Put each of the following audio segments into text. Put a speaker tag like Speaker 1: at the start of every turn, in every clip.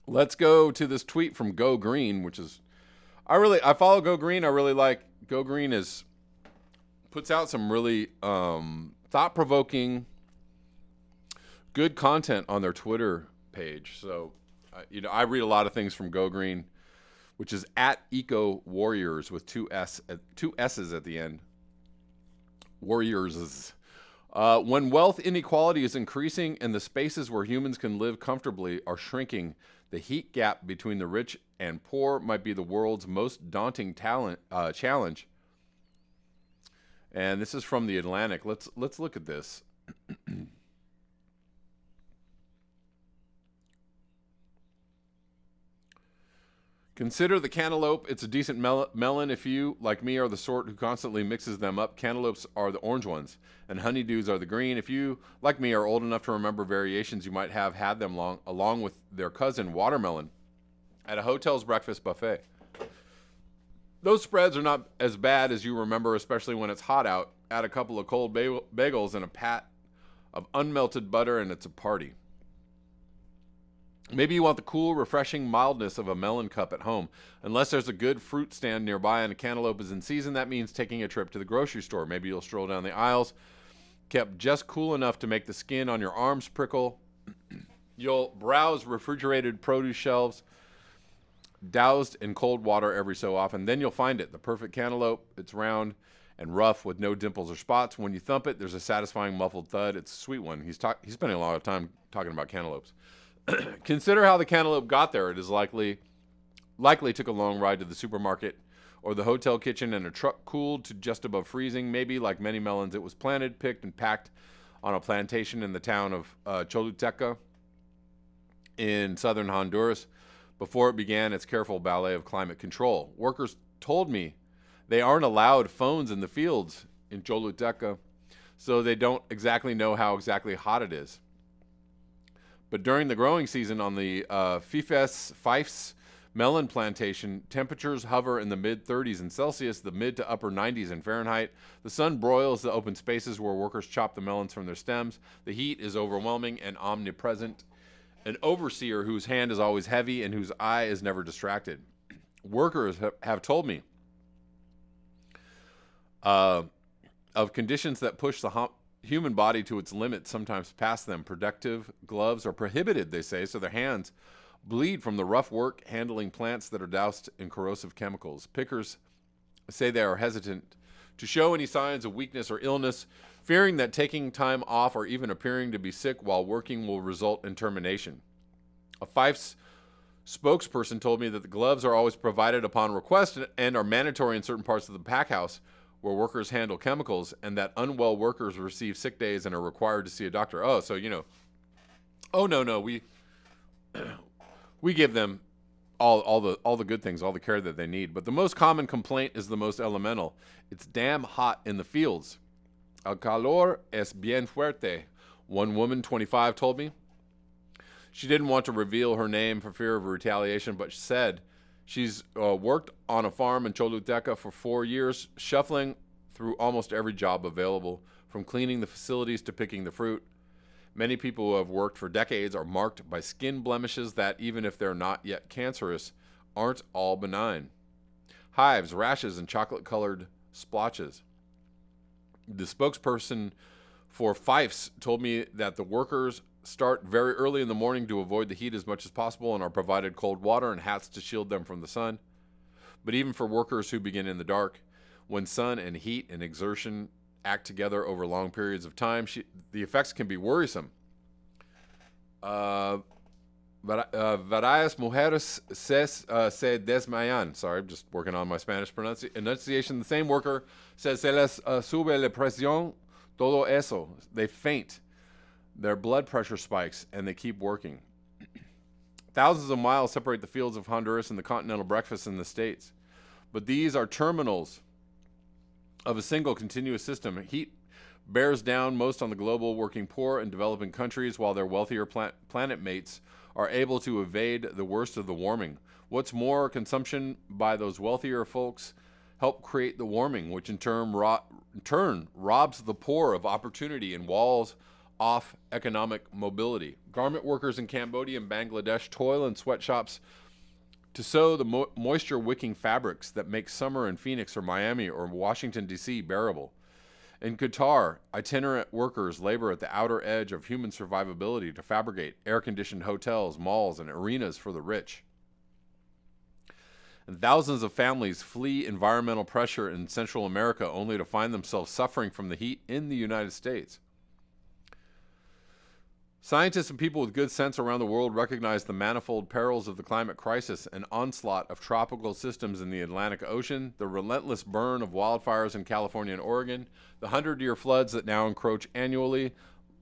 Speaker 1: Let's go to this tweet from Go Green, which is I follow Go Green. I really like Go Green is puts out some really thought provoking, good content on their Twitter page. So, I read a lot of things from Go Green, which is at Eco Warriors with two S's at the end. Warriors is. When wealth inequality is increasing and the spaces where humans can live comfortably are shrinking, the heat gap between the rich and poor might be the world's most daunting challenge. And this is from the Atlantic. Let's look at this. Consider the cantaloupe. It's a decent melon if you, like me, are the sort who constantly mixes them up. Cantaloupes are the orange ones, and honeydews are the green. If you, like me, are old enough to remember variations, you might have had them along with their cousin, watermelon, at a hotel's breakfast buffet. Those spreads are not as bad as you remember, especially when it's hot out. Add a couple of cold bagels and a pat of unmelted butter, and it's a party. Maybe you want the cool, refreshing mildness of a melon cup at home. Unless there's a good fruit stand nearby and a cantaloupe is in season, that means taking a trip to the grocery store. Maybe you'll stroll down the aisles, kept just cool enough to make the skin on your arms prickle. You'll browse refrigerated produce shelves, doused in cold water every so often. Then you'll find it, the perfect cantaloupe. It's round and rough with no dimples or spots. When you thump it, there's a satisfying muffled thud. It's a sweet one. He's spending a lot of time talking about cantaloupes. Consider how the cantaloupe got there. It is likely took a long ride to the supermarket or the hotel kitchen in a truck cooled to just above freezing. Maybe, like many melons, it was planted, picked, and packed on a plantation in the town of Choluteca in southern Honduras before it began its careful ballet of climate control. Workers told me they aren't allowed phones in the fields in Choluteca, so they don't exactly know how exactly hot it is. But during the growing season on the Fifes melon plantation, temperatures hover in the mid-30s in Celsius, the mid to upper 90s in Fahrenheit. The sun broils the open spaces where workers chop the melons from their stems. The heat is overwhelming and omnipresent. An overseer whose hand is always heavy and whose eye is never distracted. Workers have told me of conditions that push the human body to its limits, sometimes past them. Protective gloves are prohibited, they say, so their hands bleed from the rough work handling plants that are doused in corrosive chemicals. Pickers say they are hesitant to show any signs of weakness or illness, fearing that taking time off or even appearing to be sick while working will result in termination. A Fifes spokesperson told me that the gloves are always provided upon request and are mandatory in certain parts of the pack house where workers handle chemicals, and that unwell workers receive sick days and are required to see a doctor. Oh, so we give them all the good things, all the care that they need. But the most common complaint is the most elemental. It's damn hot in the fields. El calor es bien fuerte, one woman, 25, told me. She didn't want to reveal her name for fear of retaliation, but she said she's worked on a farm in Choluteca for 4 years, shuffling through almost every job available, from cleaning the facilities to picking the fruit. Many people who have worked for decades are marked by skin blemishes that, even if they're not yet cancerous, aren't all benign. Hives, rashes, and chocolate-colored splotches. The spokesperson for Fifes told me that the workers start very early in the morning to avoid the heat as much as possible and are provided cold water and hats to shield them from the sun. But even for workers who begin in the dark, when sun and heat and exertion act together over long periods of time, the effects can be worrisome. Varias mujeres se desmayan. Sorry, I'm just working on my Spanish enunciation. The same worker says, se les sube la presión, todo eso. They faint. Their blood pressure spikes, and they keep working. Thousands of miles separate the fields of Honduras and the continental breakfast in the States. But these are terminals of a single continuous system. Heat bears down most on the global working poor and developing countries, while their wealthier planet mates are able to evade the worst of the warming. What's more, consumption by those wealthier folks help create the warming, which in turn robs the poor of opportunity and walls off economic mobility. Garment workers in Cambodia and Bangladesh toil in sweatshops to sew the moisture-wicking fabrics that make summer in Phoenix or Miami or Washington, D.C. bearable. In Qatar, itinerant workers labor at the outer edge of human survivability to fabricate air-conditioned hotels, malls, and arenas for the rich. And thousands of families flee environmental pressure in Central America only to find themselves suffering from the heat in the United States. Scientists and people with good sense around the world recognize the manifold perils of the climate crisis, an onslaught of tropical systems in the Atlantic Ocean, the relentless burn of wildfires in California and Oregon, the 100-year floods that now encroach annually.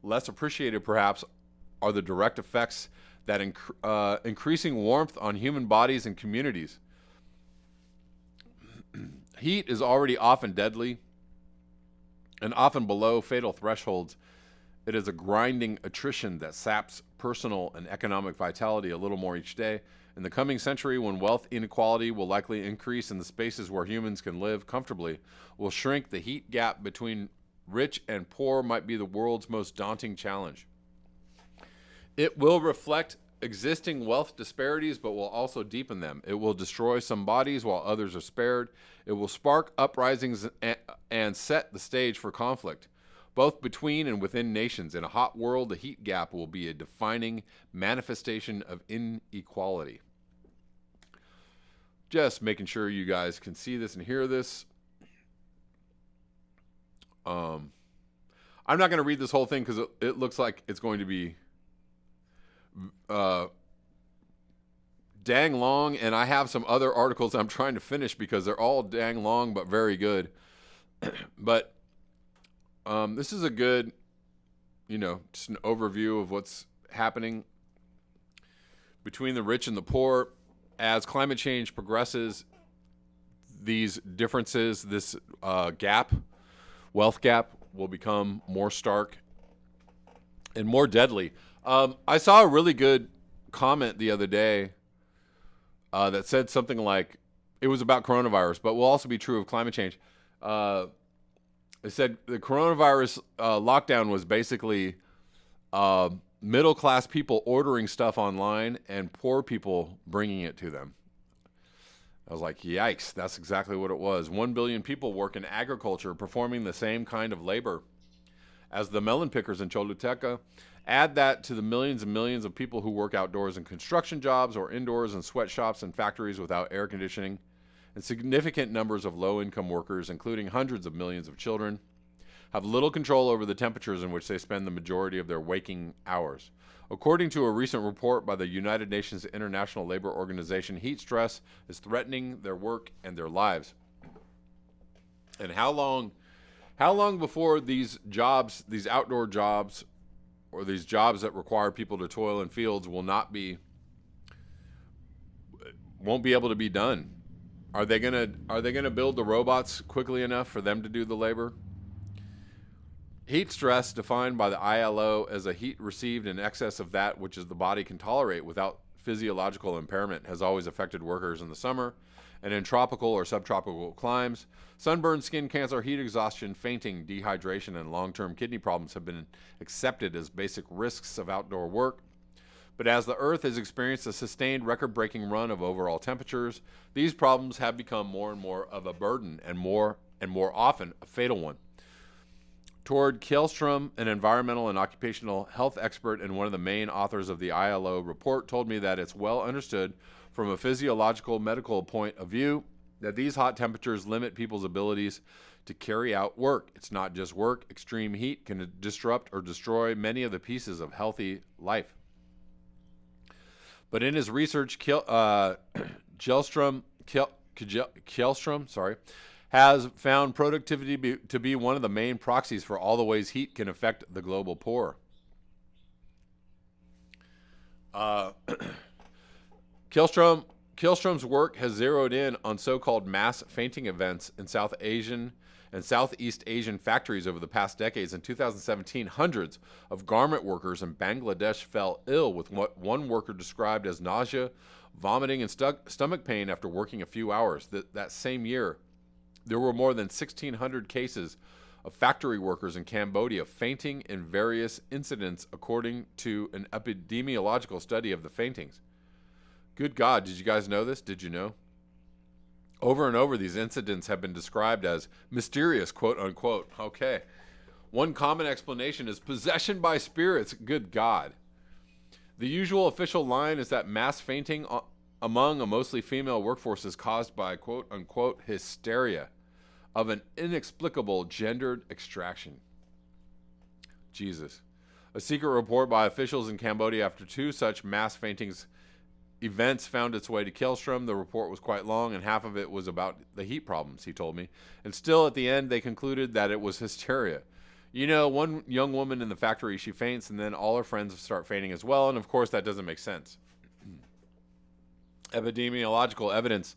Speaker 1: Less appreciated, perhaps, are the direct effects that increasing warmth on human bodies and communities. Heat is already often deadly and often below fatal thresholds. It is a grinding attrition that saps personal and economic vitality a little more each day. In the coming century, when wealth inequality will likely increase in the spaces where humans can live comfortably, will shrink, the heat gap between rich and poor might be the world's most daunting challenge. It will reflect existing wealth disparities, but will also deepen them. It will destroy some bodies while others are spared. It will spark uprisings and set the stage for conflict, both between and within nations. In a hot world, the heat gap will be a defining manifestation of inequality. Just making sure you guys can see this and hear this. I'm not going to read this whole thing because it looks like it's going to be dang long, and I have some other articles I'm trying to finish because they're all dang long but very good. But this is a good, just an overview of what's happening between the rich and the poor. As climate change progresses, these differences, this wealth gap, will become more stark and more deadly. I saw a really good comment the other day that said something like, it was about coronavirus, but will also be true of climate change. It said the coronavirus lockdown was basically middle-class people ordering stuff online and poor people bringing it to them. I was like, yikes, that's exactly what it was. 1 billion people work in agriculture performing the same kind of labor as the melon pickers in Choluteca. Add that to the millions and millions of people who work outdoors in construction jobs or indoors in sweatshops and factories without air conditioning, and significant numbers of low-income workers, including hundreds of millions of children, have little control over the temperatures in which they spend the majority of their waking hours. According to a recent report by the United Nations International Labor Organization, heat stress is threatening their work and their lives. And how long before these jobs, these outdoor jobs, or these jobs that require people to toil in fields won't be able to be done? Are they gonna build the robots quickly enough for them to do the labor? Heat stress, defined by the ILO as a heat received in excess of that which the body can tolerate without physiological impairment, has always affected workers in the summer and in tropical or subtropical climes. Sunburn, skin cancer, heat exhaustion, fainting, dehydration, and long-term kidney problems have been accepted as basic risks of outdoor work. But as the Earth has experienced a sustained record-breaking run of overall temperatures, these problems have become more and more of a burden, and more often a fatal one. Tord Kjellstrom, an environmental and occupational health expert and one of the main authors of the ILO report, told me that it's well understood from a physiological medical point of view that these hot temperatures limit people's abilities to carry out work. It's not just work. Extreme heat can disrupt or destroy many of the pieces of healthy life. But in his research, Kjellstrom has found productivity to be one of the main proxies for all the ways heat can affect the global poor. Kjellstrom's work has zeroed in on so-called mass fainting events in South Asian and Southeast Asian factories over the past decades. In 2017, hundreds of garment workers in Bangladesh fell ill with what one worker described as nausea, vomiting, and stomach pain after working a few hours. That same year, there were more than 1,600 cases of factory workers in Cambodia fainting in various incidents, according to an epidemiological study of the faintings. Good God, did you guys know this? Did you know? Over and over, these incidents have been described as mysterious, quote unquote. Okay. One common explanation is possession by spirits. Good God. The usual official line is that mass fainting among a mostly female workforce is caused by, quote unquote, hysteria of an inexplicable gendered extraction. Jesus. A secret report by officials in Cambodia after 2 such mass faintings events found its way to Kjellstrom. The report was quite long, and half of it was about the heat problems, he told me. And still, at the end, they concluded that it was hysteria. You know, one young woman in the factory, she faints, and then all her friends start fainting as well, and of course, that doesn't make sense. Epidemiological evidence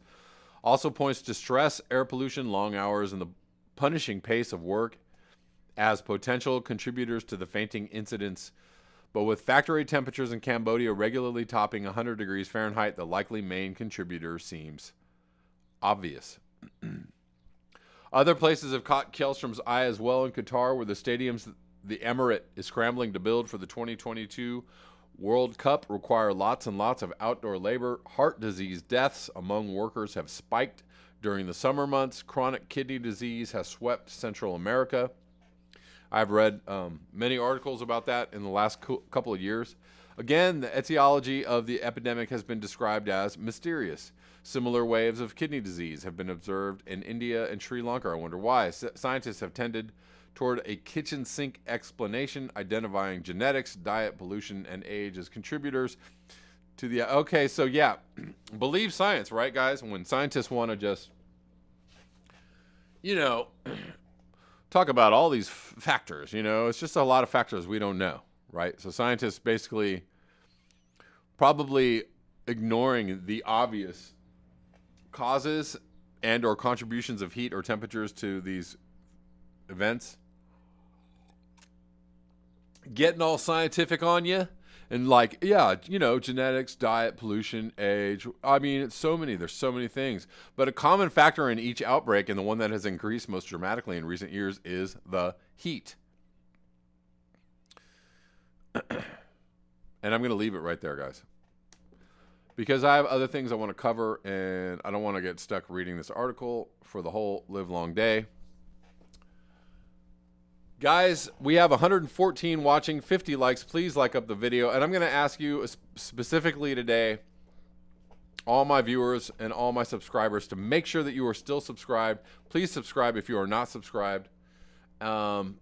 Speaker 1: also points to stress, air pollution, long hours, and the punishing pace of work as potential contributors to the fainting incidents. But with factory temperatures in Cambodia regularly topping 100 degrees Fahrenheit, the likely main contributor seems obvious. Other places have caught Kjellstrom's eye as well in Qatar, where the stadiums the Emirate is scrambling to build for the 2022 World Cup require lots and lots of outdoor labor. Heart disease deaths among workers have spiked during the summer months. Chronic kidney disease has swept Central America. I've read many articles about that in the last couple of years. Again, the etiology of the epidemic has been described as mysterious. Similar waves of kidney disease have been observed in India and Sri Lanka. I wonder why. Scientists have tended toward a kitchen sink explanation, identifying genetics, diet, pollution, and age as contributors to the... Okay, so yeah, believe science, right, guys? When scientists want to just, you know, talk about all these factors, you know, it's just a lot of factors we don't know, right? So scientists basically probably ignoring the obvious causes and or contributions of heat or temperatures to these events, getting all scientific on you and like, yeah, you know, genetics, diet, pollution, age. I mean, there's so many things, but a common factor in each outbreak, and the one that has increased most dramatically in recent years, is the heat. And I'm going to leave it right there, guys, because I have other things I want to cover, and I don't want to get stuck reading this article for the whole live long day. Guys, we have 114 watching, 50 likes. Please like up the video. And I'm going to ask you specifically today, all my viewers and all my subscribers, to make sure that you are still subscribed. Please subscribe if you are not subscribed. And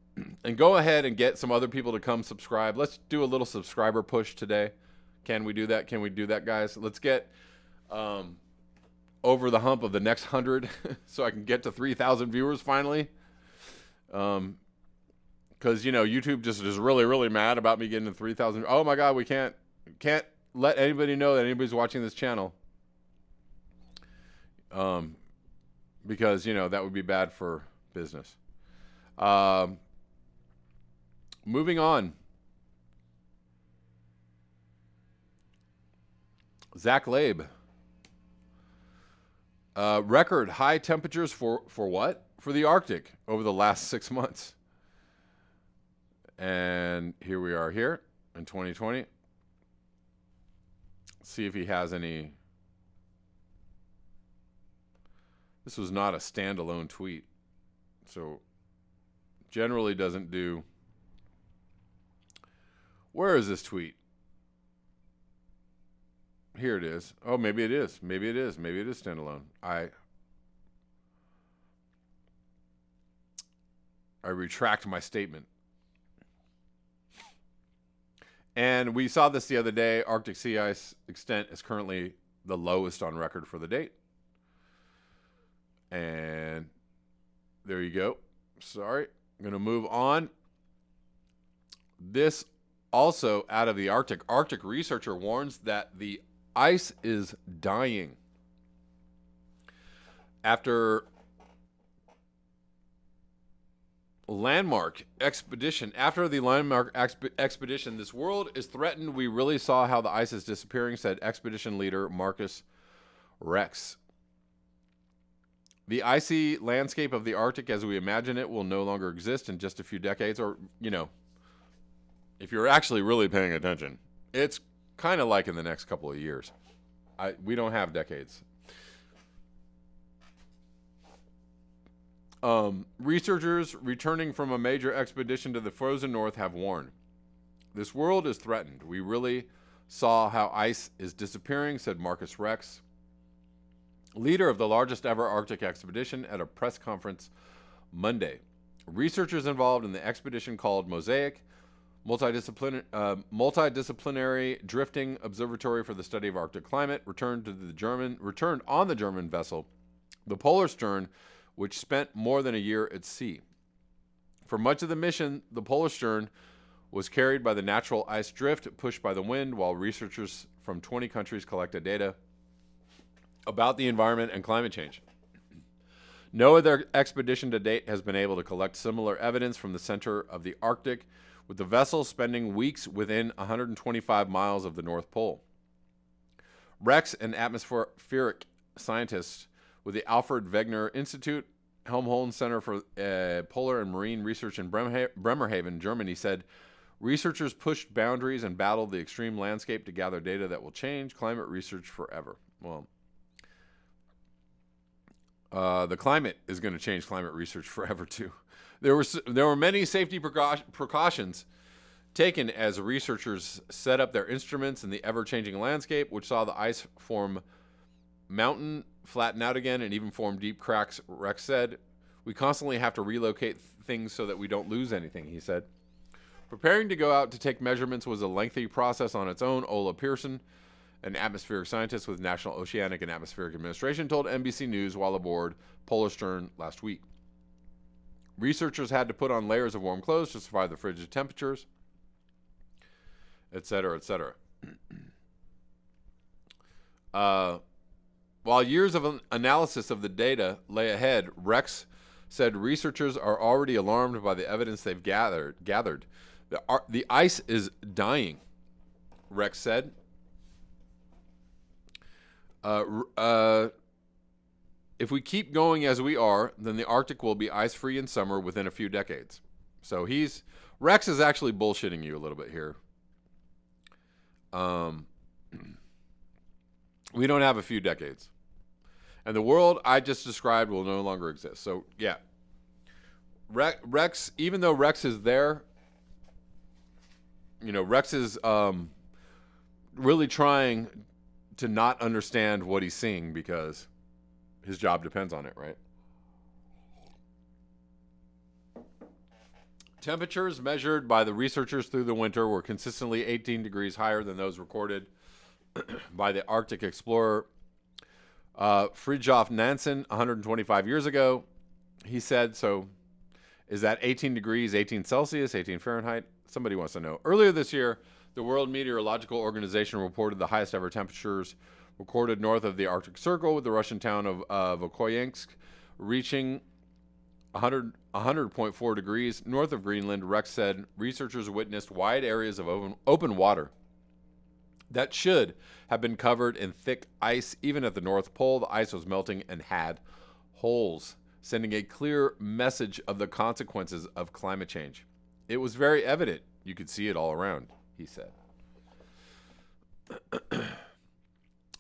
Speaker 1: go ahead and get some other people to come subscribe. Let's do a little subscriber push today. Can we do that? Can we do that, guys? Let's get over the hump of the next 100 so I can get to 3,000 viewers finally. Because, you know, YouTube just is really, really mad about me getting to 3,000. Oh, my God, we can't let anybody know that anybody's watching this channel. Because, you know, that would be bad for business. Moving on. Zach Labe. Record high temperatures for what? For the Arctic over the last 6 months. And here we are here in 2020. See if he has any. This was not a standalone tweet. So generally doesn't do. Where is this tweet? Here it is. Oh, maybe it is. Maybe it is. Maybe it is standalone. I retract my statement. And we saw this the other day. Arctic sea ice extent is currently the lowest on record for the date. And there you go. Sorry. I'm going to move on. This also out of the Arctic. Arctic researcher warns that the ice is dying. After the landmark expedition, this world is threatened. We really saw how the ice is disappearing, said expedition leader Marcus Rex. The icy landscape of the Arctic as we imagine it will no longer exist in just a few decades, or, if you're actually really paying attention, it's kind of like in the next couple of years. We don't have decades. Researchers returning from a major expedition to the frozen north have warned. This world is threatened. We really saw how ice is disappearing, said Marcus Rex, leader of the largest ever Arctic expedition, at a press conference Monday. Researchers involved in the expedition, called Mosaic, multidisciplinary drifting observatory for the study of Arctic climate, returned on the German vessel, the Polar Stern, which spent more than a year at sea. For much of the mission, the Polar Stern was carried by the natural ice drift pushed by the wind, while researchers from 20 countries collected data about the environment and climate change. No other expedition to date has been able to collect similar evidence from the center of the Arctic, with the vessel spending weeks within 125 miles of the North Pole. Rex, an atmospheric scientist with the Alfred Wegener Institute, Helmholtz Center for Polar and Marine Research in Bremerhaven, Germany, said, researchers pushed boundaries and battled the extreme landscape to gather data that will change climate research forever. Well, the climate is going to change climate research forever too. There were many safety precautions taken as researchers set up their instruments in the ever-changing landscape, which saw the ice form mountain, flatten out again, and even form deep cracks, Rex said. We constantly have to relocate things so that we don't lose anything, he said. Preparing to go out to take measurements was a lengthy process on its own, Ola Pearson, an atmospheric scientist with National Oceanic and Atmospheric Administration, told NBC News while aboard Polar Stern last week. Researchers had to put on layers of warm clothes to survive the frigid temperatures, etc., etc. While years of analysis of the data lay ahead, Rex said researchers are already alarmed by the evidence they've gathered. The ice is dying, Rex said. If we keep going as we are, then the Arctic will be ice-free in summer within a few decades. So Rex is actually bullshitting you a little bit here. We don't have a few decades. And the world I just described will no longer exist. So, yeah. Rex, even though Rex is there, Rex is really trying to not understand what he's seeing because his job depends on it, right? Temperatures measured by the researchers through the winter were consistently 18 degrees higher than those recorded by the Arctic explorer Fridtjof Nansen 125 years ago. He said, so is that 18 degrees, 18 Celsius, 18 Fahrenheit? Somebody wants to know. Earlier this year, the World Meteorological Organization reported the highest ever temperatures recorded north of the Arctic Circle, with the Russian town of Vokoyansk reaching 100.4 degrees. North of Greenland, Rex said researchers witnessed wide areas of open water that should have been covered in thick ice. Even at the North Pole, the ice was melting and had holes, sending a clear message of the consequences of climate change. It was very evident. You could see it all around, he said.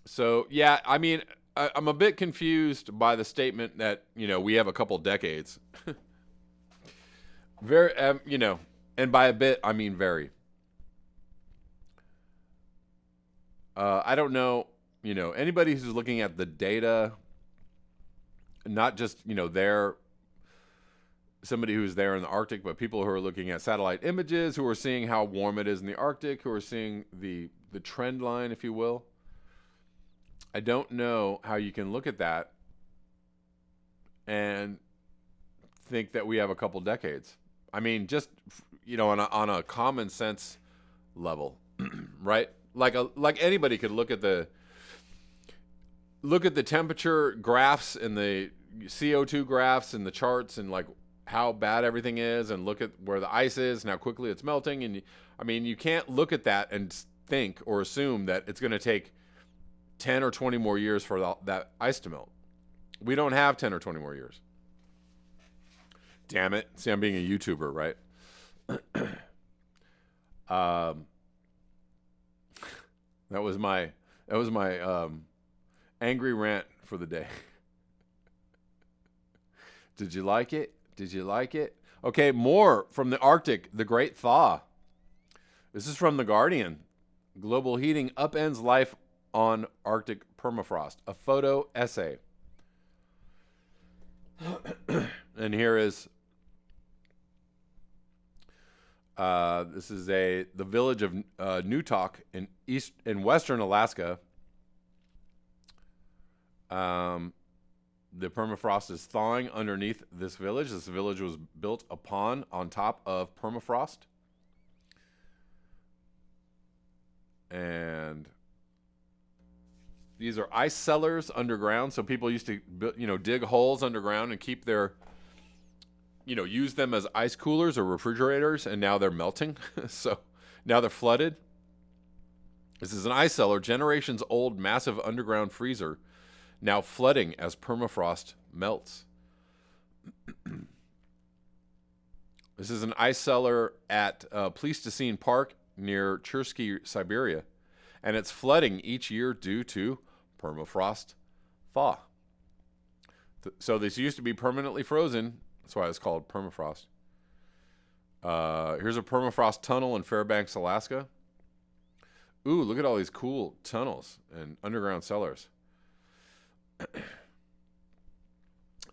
Speaker 1: So, yeah, I mean, I'm a bit confused by the statement that, we have a couple decades. Very, and by a bit, I mean very. I don't know, anybody who's looking at the data, not just, somebody who's there in the Arctic, but people who are looking at satellite images, who are seeing how warm it is in the Arctic, who are seeing the trend line, if you will. I don't know how you can look at that and think that we have a couple decades. I mean, just, on a common sense level, right? Like anybody could look at the temperature graphs and the CO2 graphs and the charts and like how bad everything is, and look at where the ice is and how quickly it's melting. And you can't look at that and think or assume that it's going to take 10 or 20 more years for that ice to melt. We don't have 10 or 20 more years. Damn it. See, I'm being a YouTuber, right? That was my angry rant for the day. Did you like it? Did you like it? Okay, more from the Arctic, the Great Thaw. This is from The Guardian. Global heating upends life on Arctic permafrost. A photo essay. And here is this is the village of Newtok in western Alaska. The permafrost is thawing underneath this village. This village was built on top of permafrost. And these are ice cellars underground. So people used to, dig holes underground and keep their, use them as ice coolers or refrigerators. And now they're melting. So now they're flooded. This is an ice cellar, generations old, massive underground freezer, now flooding as permafrost melts. This is an ice cellar at Pleistocene Park near Chursky, Siberia, and it's flooding each year due to permafrost thaw. So this used to be permanently frozen. That's why it's called permafrost. Here's a permafrost tunnel in Fairbanks, Alaska. Ooh, look at all these cool tunnels and underground cellars.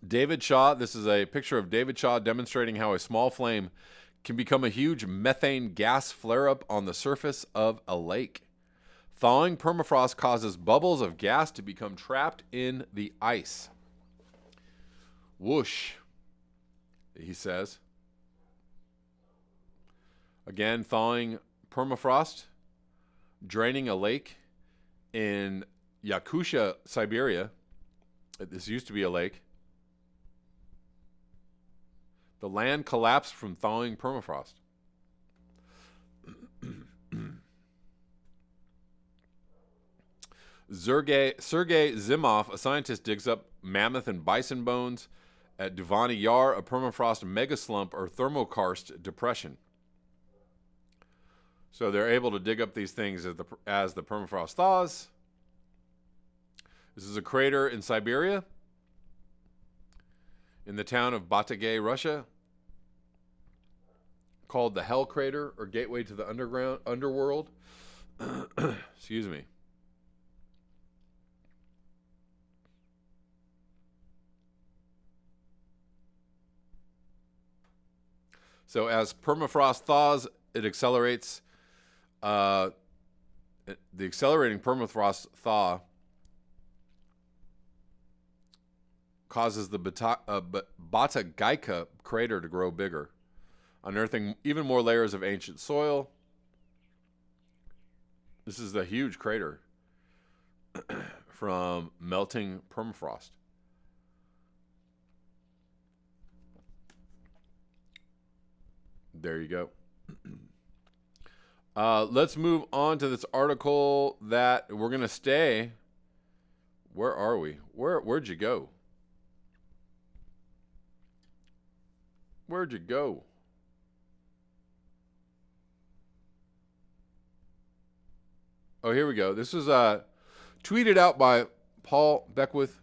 Speaker 1: David Shaw, this is a picture of David Shaw demonstrating how a small flame can become a huge methane gas flare-up on the surface of a lake. Thawing permafrost causes bubbles of gas to become trapped in the ice. Whoosh, he says. Again, thawing permafrost, draining a lake in Yakutia, Siberia. This used to be a lake. The land collapsed from thawing permafrost. Sergei Zimov, a scientist, digs up mammoth and bison bones at Duvani Yar, a permafrost megaslump or thermokarst depression. So they're able to dig up these things as the permafrost thaws. This is a crater in Siberia, in the town of Batagay, Russia, called the Hell Crater, or Gateway to the Underworld. Excuse me. So as permafrost thaws, it accelerates. The accelerating permafrost thaw causes the Batagayka crater to grow bigger, unearthing even more layers of ancient soil. This is a huge crater from melting permafrost. There you go. Let's move on to this article that we're going to stay. Where are we? Where'd you go? Where'd you go? Oh, here we go. This was tweeted out by Paul Beckwith.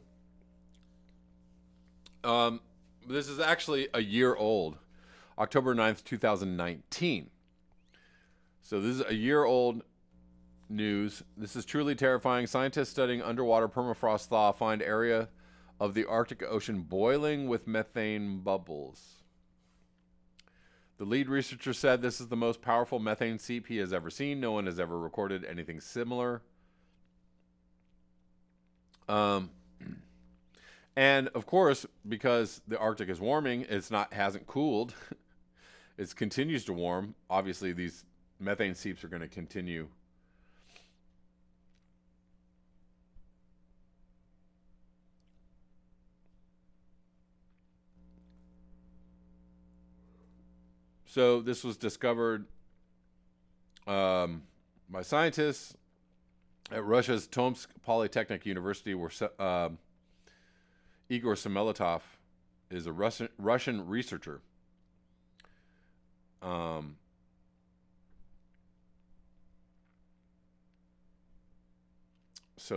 Speaker 1: This is actually a year old. October 9th, 2019. So this is a year old news. This is truly terrifying. Scientists studying underwater permafrost thaw find area of the Arctic Ocean boiling with methane bubbles. The lead researcher said this is the most powerful methane seep he has ever seen. No one has ever recorded anything similar. And of course, because the Arctic is warming, hasn't cooled. It continues to warm. Obviously, these methane seeps are going to continue. So this was discovered by scientists at Russia's Tomsk Polytechnic University, Igor Semeletov is a Russian researcher. So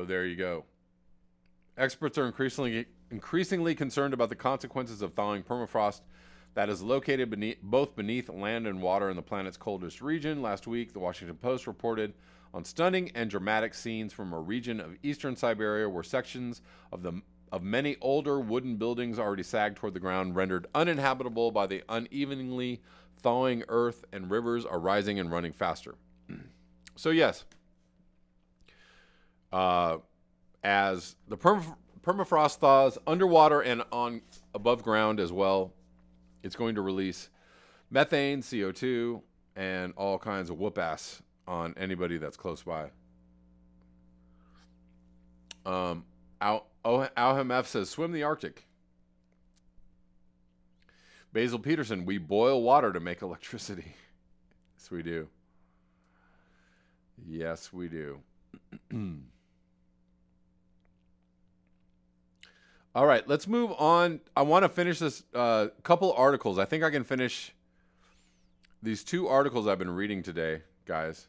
Speaker 1: there you go. Experts are increasingly concerned about the consequences of thawing permafrost that is located beneath land and water in the planet's coldest region. Last week, the Washington Post reported on stunning and dramatic scenes from a region of eastern Siberia where sections of many older wooden buildings already sagged toward the ground, rendered uninhabitable by the unevenly thawing earth, and rivers are rising and running faster. So yes, as the permafrost thaws underwater and on above ground as well, it's going to release methane, CO2, and all kinds of whoop-ass on anybody that's close by. Alham says, swim the Arctic. Basil Peterson, we boil water to make electricity. Yes, we do. Yes, we do. All right, let's move on. I want to finish this couple articles. I think I can finish these 2 articles I've been reading today, guys.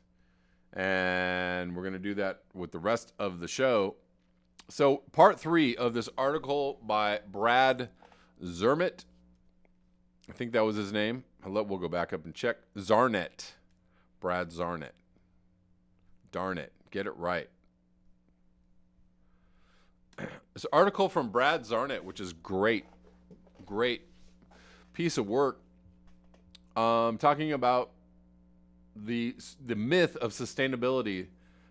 Speaker 1: And we're going to do that with the rest of the show. So part 3 of this article by Brad Zermit. I think that was his name. We'll go back up and check. Zarnet. Brad Zarnet. Darn it. Get it right. This article from Brad Zarnet, which is great piece of work, talking about the myth of sustainability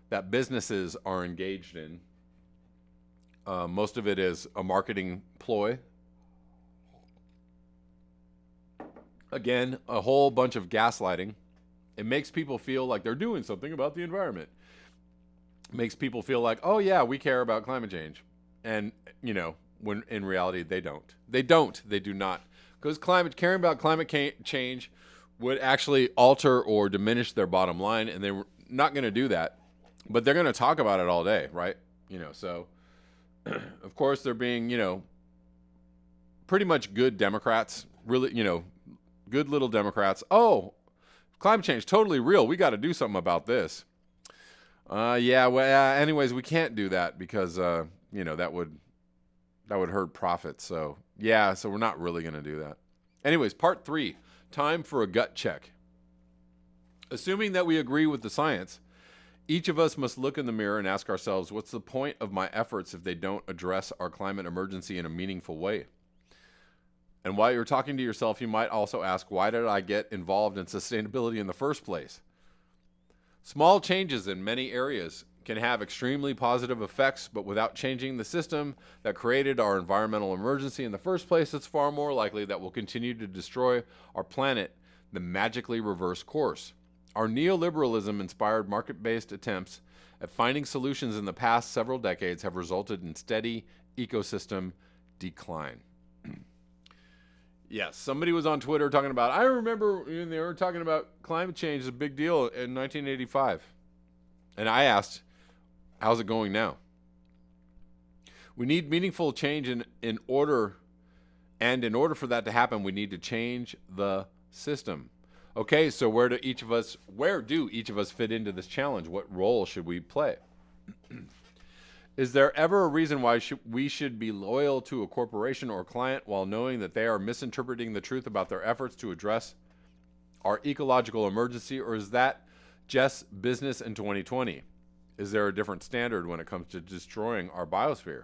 Speaker 1: that businesses are engaged in. Most of it is a marketing ploy. Again, a whole bunch of gaslighting. It makes people feel like they're doing something about the environment. It makes people feel like, oh yeah, we care about climate change. And, when in reality, they don't. They do not. Because caring about climate change would actually alter or diminish their bottom line, and they're not going to do that. But they're going to talk about it all day, right? So, of course, they're being, pretty much good Democrats, really, good little Democrats. Oh, climate change, totally real. We got to do something about this. Anyways, we can't do that because, that would hurt profits. So we're not really going to do that. Anyways, part 3, time for a gut check. Assuming that we agree with the science, each of us must look in the mirror and ask ourselves, what's the point of my efforts if they don't address our climate emergency in a meaningful way? And while you're talking to yourself, you might also ask, why did I get involved in sustainability in the first place? Small changes in many areas can have extremely positive effects, but without changing the system that created our environmental emergency in the first place, it's far more likely that we'll continue to destroy our planet than magically reverse course. Our neoliberalism-inspired market-based attempts at finding solutions in the past several decades have resulted in steady ecosystem decline. Yes, somebody was on Twitter talking about, I remember when they were talking about climate change is a big deal in 1985. And I asked, how's it going now? We need meaningful change in order for that to happen, we need to change the system. Okay, so where do each of us fit into this challenge? What role should we play? Is there ever a reason why we should be loyal to a corporation or client while knowing that they are misinterpreting the truth about their efforts to address our ecological emergency, or is that just business in 2020? Is there a different standard when it comes to destroying our biosphere?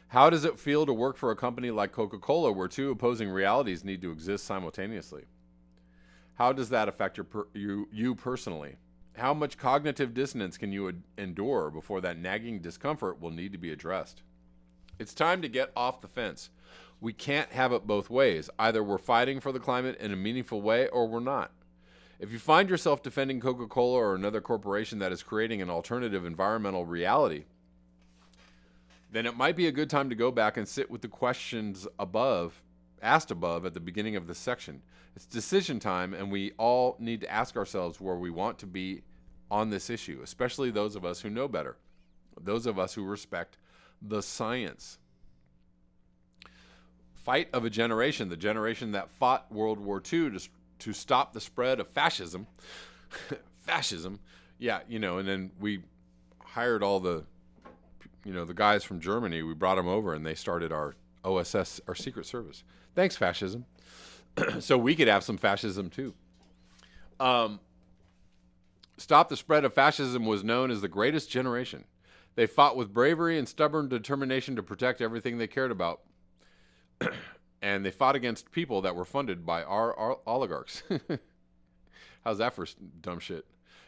Speaker 1: How does it feel to work for a company like Coca-Cola where 2 opposing realities need to exist simultaneously? How does that affect you personally? How much cognitive dissonance can you endure before that nagging discomfort will need to be addressed? It's time to get off the fence. We can't have it both ways. Either we're fighting for the climate in a meaningful way or we're not. If you find yourself defending Coca-Cola or another corporation that is creating an alternative environmental reality, then it might be a good time to go back and sit with the questions asked above at the beginning of this section. It's decision time, and we all need to ask ourselves where we want to be on this issue, especially those of us who know better, those of us who respect the science. Fight of a generation, the generation that fought World War II to stop the spread of fascism. Fascism. Yeah, and then we hired all the guys from Germany. We brought them over and they started our OSS, our Secret Service. Thanks, fascism. So we could have some fascism too. Stop the spread of fascism was known as the greatest generation. They fought with bravery and stubborn determination to protect everything they cared about. And they fought against people that were funded by our oligarchs. How's that for dumb shit?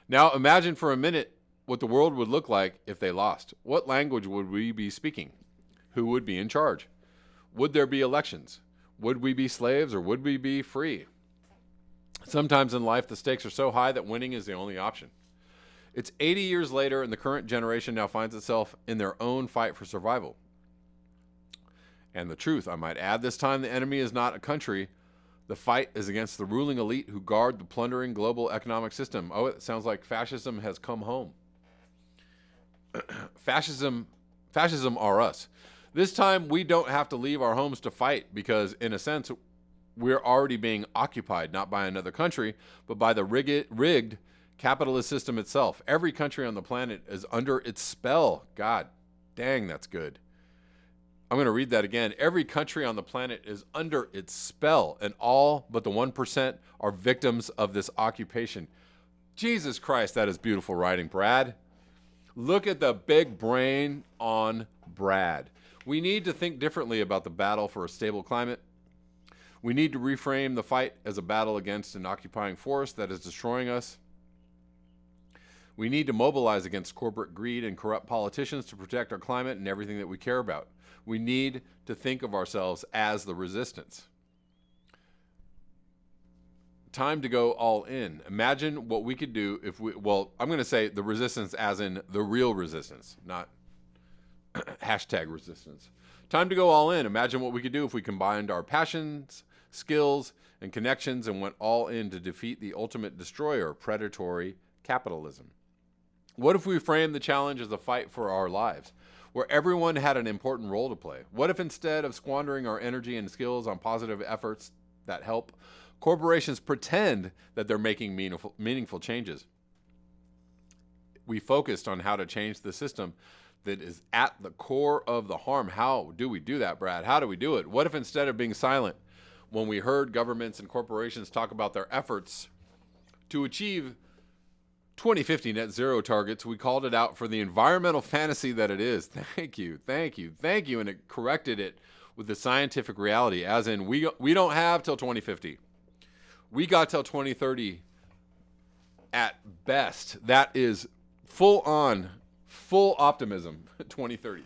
Speaker 1: Now imagine for a minute what the world would look like if they lost. What language would we be speaking? Who would be in charge? Would there be elections? Would we be slaves or would we be free? Sometimes in life, the stakes are so high that winning is the only option. It's 80 years later, and the current generation now finds itself in their own fight for survival. And the truth, I might add, this time the enemy is not a country. The fight is against the ruling elite who guard the plundering global economic system. Oh, it sounds like fascism has come home. Fascism are us. This time, we don't have to leave our homes to fight because, in a sense, we're already being occupied, not by another country, but by the rigged capitalist system itself. Every country on the planet is under its spell. God dang, that's good. I'm going to read that again. Every country on the planet is under its spell, and all but the 1% are victims of this occupation. Jesus Christ, that is beautiful writing, Brad. Look at the big brain on Brad. We need to think differently about the battle for a stable climate. We need to reframe the fight as a battle against an occupying force that is destroying us. We need to mobilize against corporate greed and corrupt politicians to protect our climate and everything that we care about. We need to think of ourselves as the resistance. Time to go all in. Imagine what we could do if I'm going to say the resistance as in the real resistance, not hashtag resistance. Time to go all in. Imagine what we could do if we combined our passions, skills, and connections and went all in to defeat the ultimate destroyer, predatory capitalism. What if we framed the challenge as a fight for our lives, where everyone had an important role to play? What if instead of squandering our energy and skills on positive efforts that help, corporations pretend that they're making meaningful changes? We focused on how to change the system that is at the core of the harm. How do we do that, Brad? How do we do it? What if instead of being silent when we heard governments and corporations talk about their efforts to achieve 2050 net zero targets, we called it out for the environmental fantasy that it is? Thank you. And it corrected it with the scientific reality, as in we don't have till 2050. We got till 2030 at best. That is full optimism, 2030.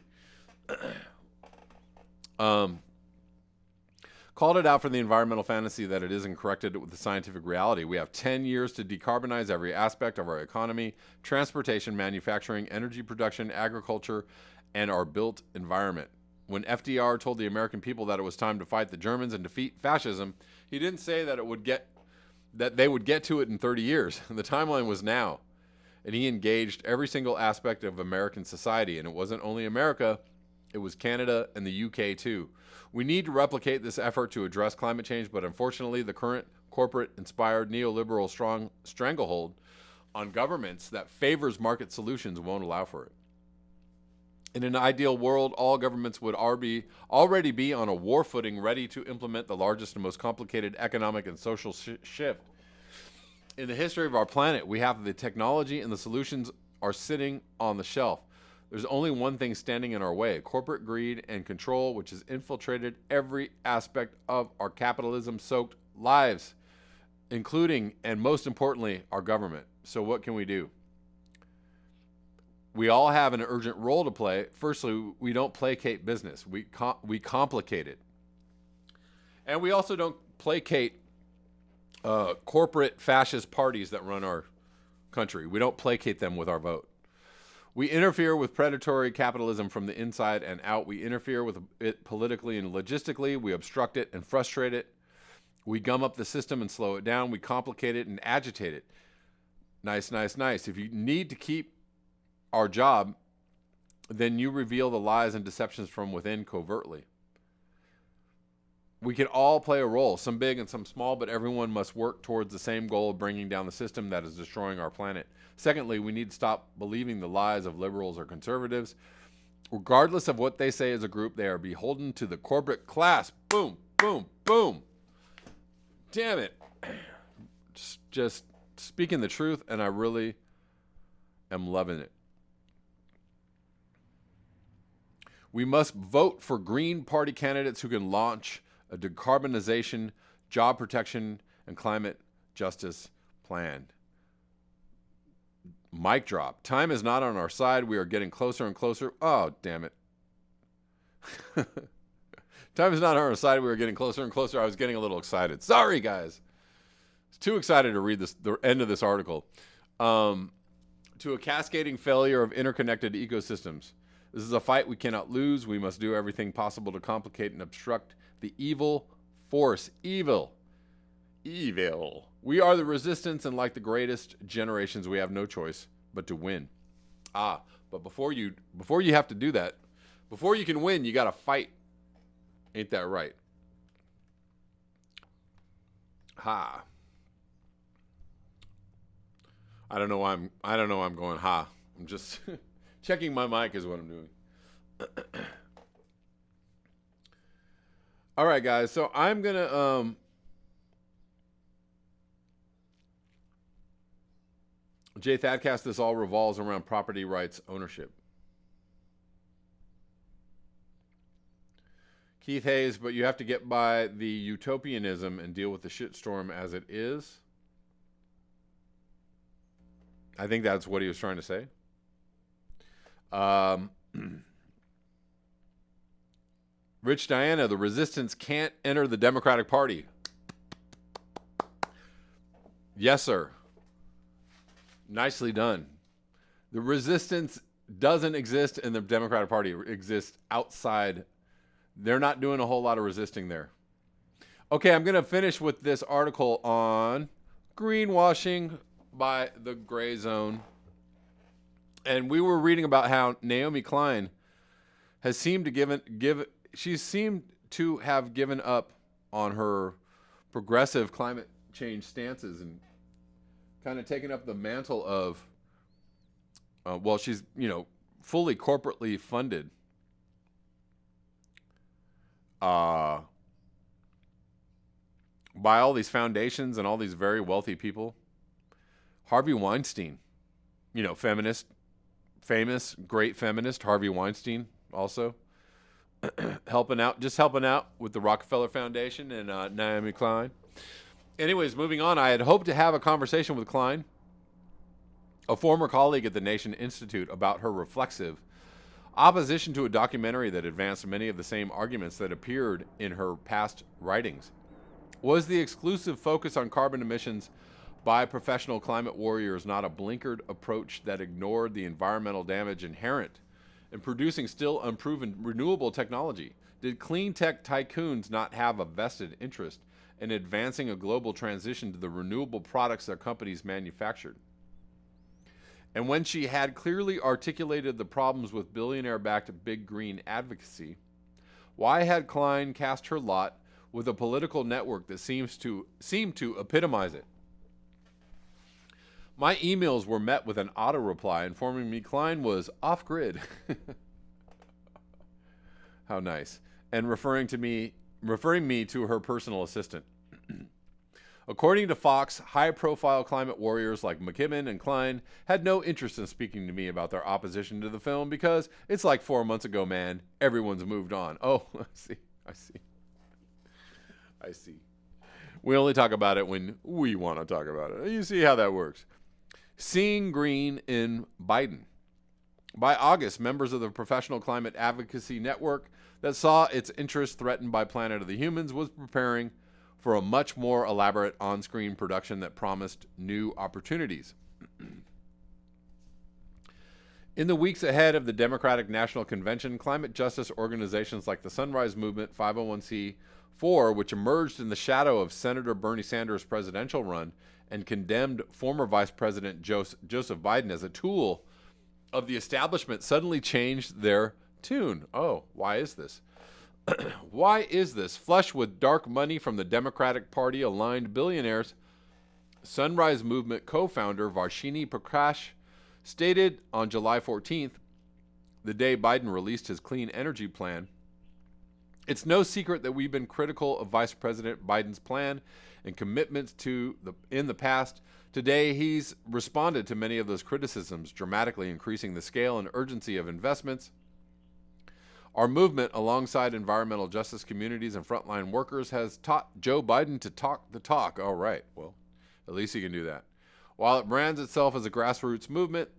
Speaker 1: Called it out for the environmental fantasy that it is and corrected it with the scientific reality. We have 10 years to decarbonize every aspect of our economy, transportation, manufacturing, energy production, agriculture, and our built environment. When FDR told the American people that it was time to fight the Germans and defeat fascism, he didn't say that they would get to it in 30 years. The timeline was now. And he engaged every single aspect of American society. And it wasn't only America, it was Canada and the UK too. We need to replicate this effort to address climate change, but unfortunately the current corporate-inspired neoliberal stranglehold on governments that favors market solutions won't allow for it. In an ideal world, all governments would already be on a war footing, ready to implement the largest and most complicated economic and social shift in the history of our planet. We have the technology and the solutions are sitting on the shelf. There's only one thing standing in our way: corporate greed and control, which has infiltrated every aspect of our capitalism-soaked lives, including, and most importantly, our government. So what can we do? We all have an urgent role to play. Firstly, we don't placate business. We complicate it. And we also don't placate corporate fascist parties that run our country. We don't placate them with our vote. We interfere with predatory capitalism from the inside and out. We interfere with it politically and logistically. We obstruct it and frustrate it. We gum up the system and slow it down. We complicate it and agitate it. Nice. If you need to keep our job, then you reveal the lies and deceptions from within covertly. We can all play a role, some big and some small, but everyone must work towards the same goal of bringing down the system that is destroying our planet. Secondly, we need to stop believing the lies of liberals or conservatives. Regardless of what they say as a group, they are beholden to the corporate class. Boom, boom, boom. Damn it. Just speaking the truth, and I really am loving it. We must vote for Green Party candidates who can launch a decarbonization, job protection, and climate justice plan. Mic drop. Time is not on our side. We are getting closer and closer. Oh, damn it. Time is not on our side. We are getting closer and closer. I was getting a little excited. Sorry, guys. I was too excited to read the end of this article. To a cascading failure of interconnected ecosystems. This is a fight we cannot lose. We must do everything possible to complicate and obstruct the evil force. Evil. We are the resistance, and like the greatest generations, we have no choice but to win. But before you have to do that, before you can win, you got to fight. Ain't that right? I don't know why I'm going ha. I'm just checking my mic is what I'm doing. All right, guys. So I'm going to Jay Thadcast, this all revolves around property rights ownership. Keith Hayes, but you have to get by the utopianism and deal with the shitstorm as it is. I think that's what he was trying to say. Rich Diana, the resistance can't enter the Democratic Party. Yes, sir. Nicely done. The resistance doesn't exist in the Democratic Party. It exists outside. They're not doing a whole lot of resisting there. Okay, I'm going to finish with this article on greenwashing by the Gray Zone. And we were reading about how Naomi Klein has seemed to she seemed to have given up on her progressive climate change stances and kind of taken up the mantle of, she's, fully corporately funded. By all these foundations and all these very wealthy people. Harvey Weinstein, famous, great feminist, Harvey Weinstein also helping out with the Rockefeller Foundation and Naomi Klein. Anyways, moving on, I had hoped to have a conversation with Klein, a former colleague at the Nation Institute, about her reflexive opposition to a documentary that advanced many of the same arguments that appeared in her past writings. Was the exclusive focus on carbon emissions by professional climate warriors not a blinkered approach that ignored the environmental damage inherent in producing still unproven renewable technology? Did clean tech tycoons not have a vested interest in advancing a global transition to the renewable products their companies manufactured? And when she had clearly articulated the problems with billionaire-backed Big Green advocacy, why had Klein cast her lot with a political network that seemed to epitomize it? My emails were met with an auto reply informing me Klein was off-grid. How nice. And referring me to her personal assistant. According to Fox, high-profile climate warriors like McKibben and Klein had no interest in speaking to me about their opposition to the film because it's like 4 months ago, man. Everyone's moved on. Oh, I see. We only talk about it when we want to talk about it. You see how that works. Seeing green in Biden. By August, members of the Professional Climate Advocacy Network that saw its interests threatened by Planet of the Humans was preparing for a much more elaborate on-screen production that promised new opportunities. In the weeks ahead of the Democratic National Convention, climate justice organizations like the Sunrise Movement 501c4, which emerged in the shadow of Senator Bernie Sanders' presidential run and condemned former Vice President Joseph Biden as a tool of the establishment suddenly changed their tune. Oh, why is this? Why is this? Flush with dark money from the Democratic Party aligned billionaires, Sunrise Movement co-founder Varshini Prakash stated on July 14th, the day Biden released his clean energy plan, "It's no secret that we've been critical of Vice President Biden's plan and commitments in the past. Today, he's responded to many of those criticisms, dramatically increasing the scale and urgency of investments. Our movement, alongside environmental justice communities and frontline workers, has taught Joe Biden to talk the talk." All right, well, at least he can do that. While it brands itself as a grassroots movement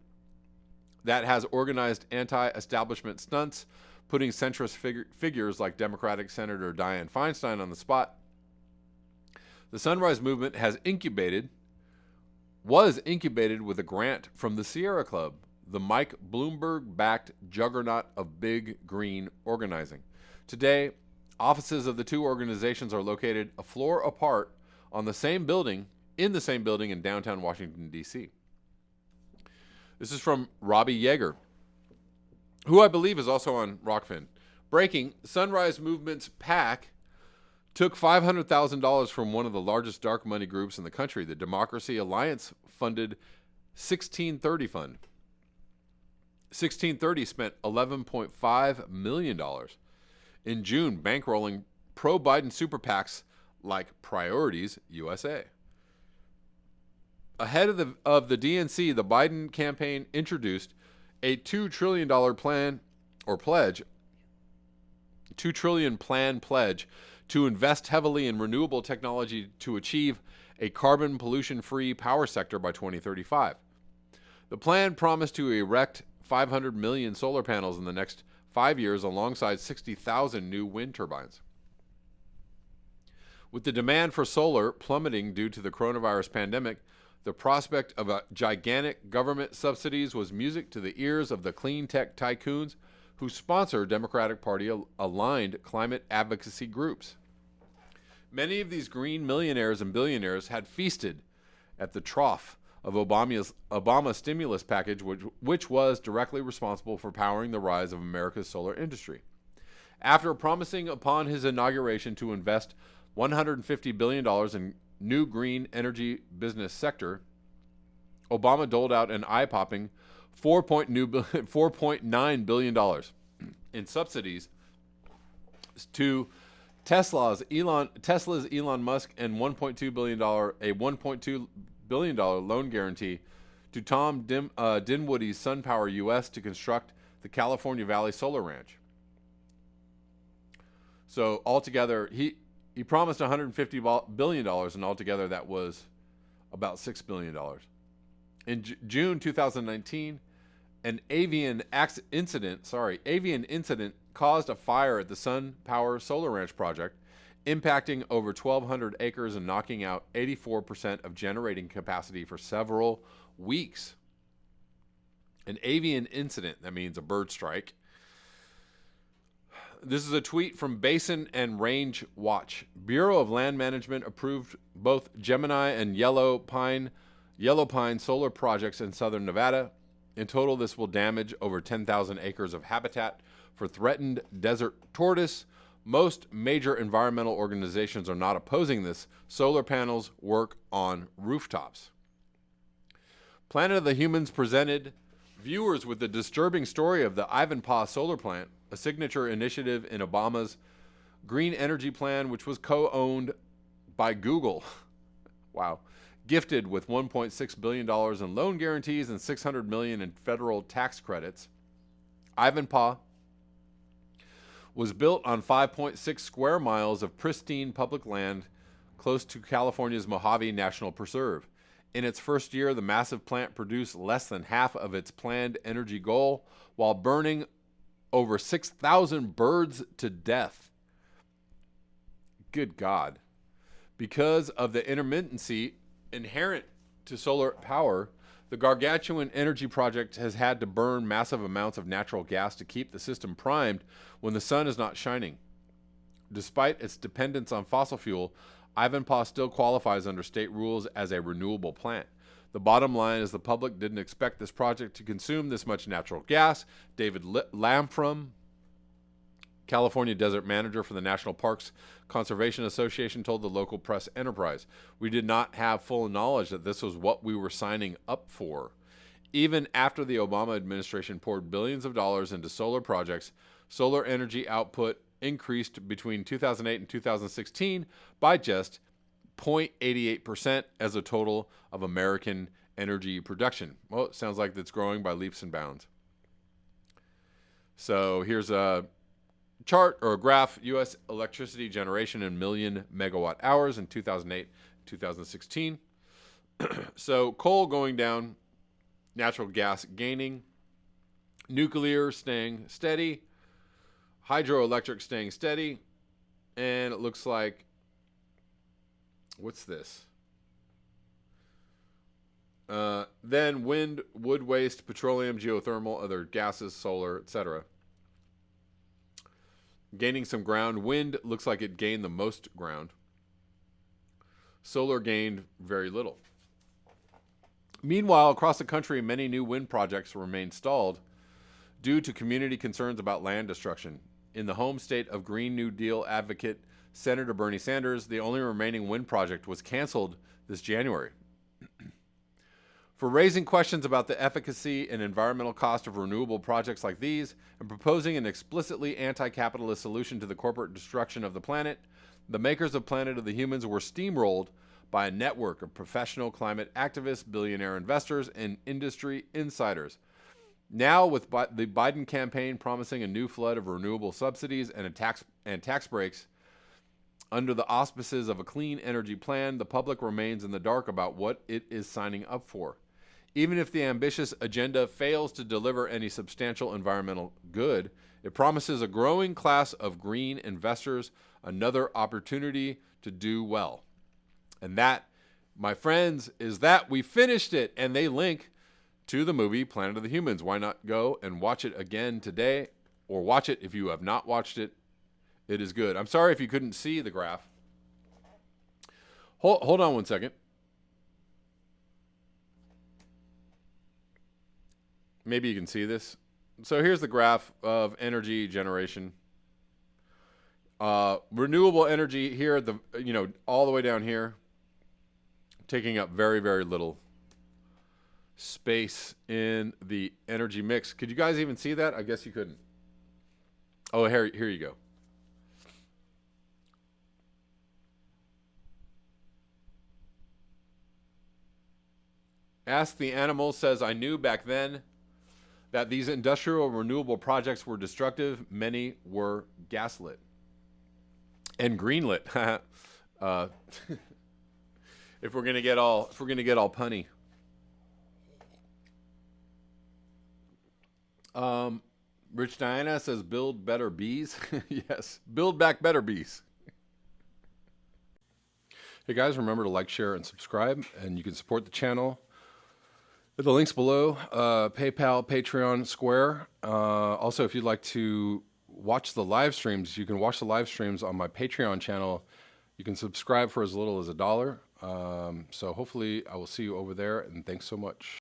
Speaker 1: that has organized anti-establishment stunts, putting centrist figures like Democratic Senator Dianne Feinstein on the spot, the Sunrise Movement was incubated with a grant from the Sierra Club, the Mike Bloomberg-backed juggernaut of big green organizing. Today, offices of the two organizations are located a floor apart in the same building in downtown Washington, D.C. This is from Robbie Yeager, who I believe is also on Rockfin. Breaking, Sunrise Movement's PAC took $500,000 from one of the largest dark money groups in the country, the Democracy Alliance funded 1630 Fund. 1630 spent $11.5 million in June bankrolling pro-Biden super PACs like Priorities USA. Ahead of the DNC, the Biden campaign introduced a $2 trillion pledge to invest heavily in renewable technology to achieve a carbon pollution-free power sector by 2035. The plan promised to erect 500 million solar panels in the next 5 years alongside 60,000 new wind turbines. With the demand for solar plummeting due to the coronavirus pandemic, the prospect of a gigantic government subsidies was music to the ears of the clean tech tycoons who sponsor Democratic Party-aligned climate advocacy groups. Many of these green millionaires and billionaires had feasted at the trough of Obama's stimulus package, which was directly responsible for powering the rise of America's solar industry. After promising upon his inauguration to invest $150 billion in new green energy business sector, Obama doled out an eye-popping $4.9 billion in subsidies to Tesla's Elon Musk and $1.2 billion loan guarantee to Tom Dinwoody's SunPower US to construct the California Valley Solar Ranch. So altogether, he promised $150 billion, and altogether that was about $6 billion. In June 2019, an avian incident caused a fire at the SunPower Solar Ranch project, impacting over 1,200 acres and knocking out 84% of generating capacity for several weeks. An avian incident, that means a bird strike. This is a tweet from Basin and Range Watch. Bureau of Land Management approved both Gemini and Yellow Pine solar projects in southern Nevada. In total, this will damage over 10,000 acres of habitat for threatened desert tortoise. Most major environmental organizations are not opposing this. Solar panels work on rooftops. Planet of the Humans presented viewers with the disturbing story of the Ivanpah solar plant, a signature initiative in Obama's green energy plan, which was co-owned by Google. Wow. Gifted with $1.6 billion in loan guarantees and $600 million in federal tax credits. Ivanpah was built on 5.6 square miles of pristine public land close to California's Mojave National Preserve. In its first year, the massive plant produced less than half of its planned energy goal while burning over 6,000 birds to death. Good God. Because of the intermittency inherent to solar power, the gargantuan energy project has had to burn massive amounts of natural gas to keep the system primed when the sun is not shining. Despite its dependence on fossil fuel, Ivanpah still qualifies under state rules as a renewable plant. The bottom line is the public didn't expect this project to consume this much natural gas. David Lamfrom, California desert manager for the National Parks Conservation Association, told the local press enterprise, "We did not have full knowledge that this was what we were signing up for." Even after the Obama administration poured billions of dollars into solar projects, solar energy output increased between 2008 and 2016 by just 0.88% as a total of American energy production. Well, it sounds like it's growing by leaps and bounds. So here's a chart or a graph: U.S. electricity generation in million megawatt hours in 2008, 2016. So coal going down, natural gas gaining, nuclear staying steady, hydroelectric staying steady, and it looks like, what's this? Then wind, wood waste, petroleum, geothermal, other gases, solar, etc. Gaining some ground. Wind looks like it gained the most ground. Solar gained very little. Meanwhile, across the country, many new wind projects remain stalled due to community concerns about land destruction. In the home state of Green New Deal advocate Senator Bernie Sanders, the only remaining wind project was canceled this January. For raising questions about the efficacy and environmental cost of renewable projects like these and proposing an explicitly anti-capitalist solution to the corporate destruction of the planet, the makers of Planet of the Humans were steamrolled by a network of professional climate activists, billionaire investors, and industry insiders. Now, with the Biden campaign promising a new flood of renewable subsidies and tax breaks under the auspices of a clean energy plan, the public remains in the dark about what it is signing up for. Even if the ambitious agenda fails to deliver any substantial environmental good, it promises a growing class of green investors another opportunity to do well. And that, my friends, is that we finished it. And they link to the movie Planet of the Humans. Why not go and watch it again today, or watch it if you have not watched it? It is good. I'm sorry if you couldn't see the graph. Hold on one second. Maybe you can see this. So here's the graph of energy generation. Renewable energy here, all the way down here, taking up very, very little space in the energy mix. Could you guys even see that? I guess you couldn't. Oh, here you go. Ask the Animal says, I knew back then that these industrial renewable projects were destructive. Many were gaslit and greenlit. If we're gonna get all punny. Rich Diana says, build better bees. Yes, build back better bees. Hey guys, remember to like, share, and subscribe, and you can support the channel. The links below, PayPal, Patreon, Square. Also, if you'd like to watch the live streams, you can watch the live streams on my Patreon channel. You can subscribe for as little as $1. So hopefully I will see you over there, and thanks so much.